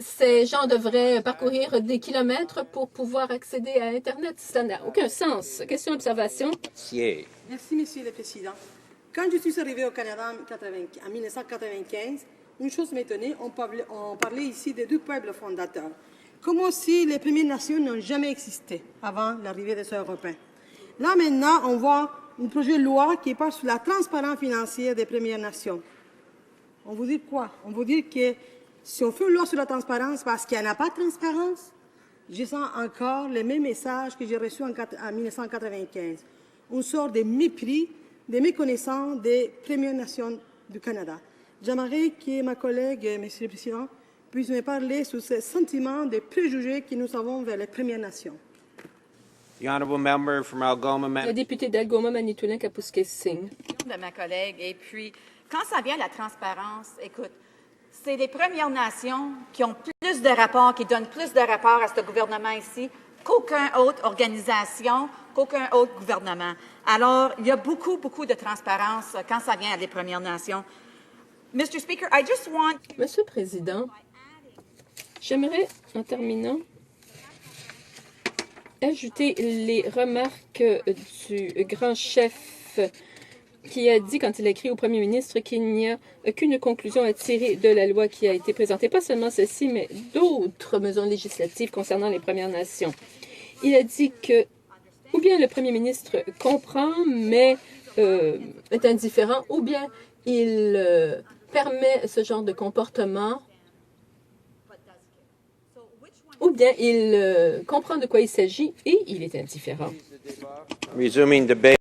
ces gens devraient parcourir des kilomètres pour pouvoir accéder à Internet. Ça n'a aucun sens. Question d'observation. Merci, Monsieur le Président. Quand je suis arrivée au Canada en 1995, une chose m'étonnait, on parlait ici des 2 peuples fondateurs. Comme si les Premières Nations n'ont jamais existé avant l'arrivée des Européens. Là, maintenant, on voit un projet de loi qui parle sur la transparence financière des Premières Nations. On vous dit quoi? On vous dit que si on fait une loi sur la transparence parce qu'il n'y en a pas de transparence, je sens encore les mêmes messages que j'ai reçus en 1995. Une sorte de mépris, de méconnaissance des Premières Nations du Canada. J'aimerais que ma collègue, Monsieur le Président, puisse me parler sur ce sentiment de préjugés que nous avons vers les Premières Nations. Le député d'Algoma, Manitoulin, Kapuskasing. De ma collègue. Et puis, quand ça vient à la transparence, écoute, c'est les Premières Nations qui ont plus de rapports, qui donnent plus de rapports à ce gouvernement ici qu'aucune autre organisation, qu'aucun autre gouvernement. Alors, il y a beaucoup, beaucoup de transparence quand ça vient à les Premières Nations. Mr. Speaker, I just want... Monsieur le Président, j'aimerais, en terminant, ajouter les remarques du grand chef qui a dit, quand il a écrit au premier ministre, qu'il n'y a aucune conclusion à tirer de la loi qui a été présentée. Pas seulement ceci, mais d'autres mesures législatives concernant les Premières Nations. Il a dit que, ou bien le premier ministre comprend, mais est indifférent, ou bien il permet ce genre de comportement, ou bien il comprend de quoi il s'agit et il est indifférent. Resuming debate.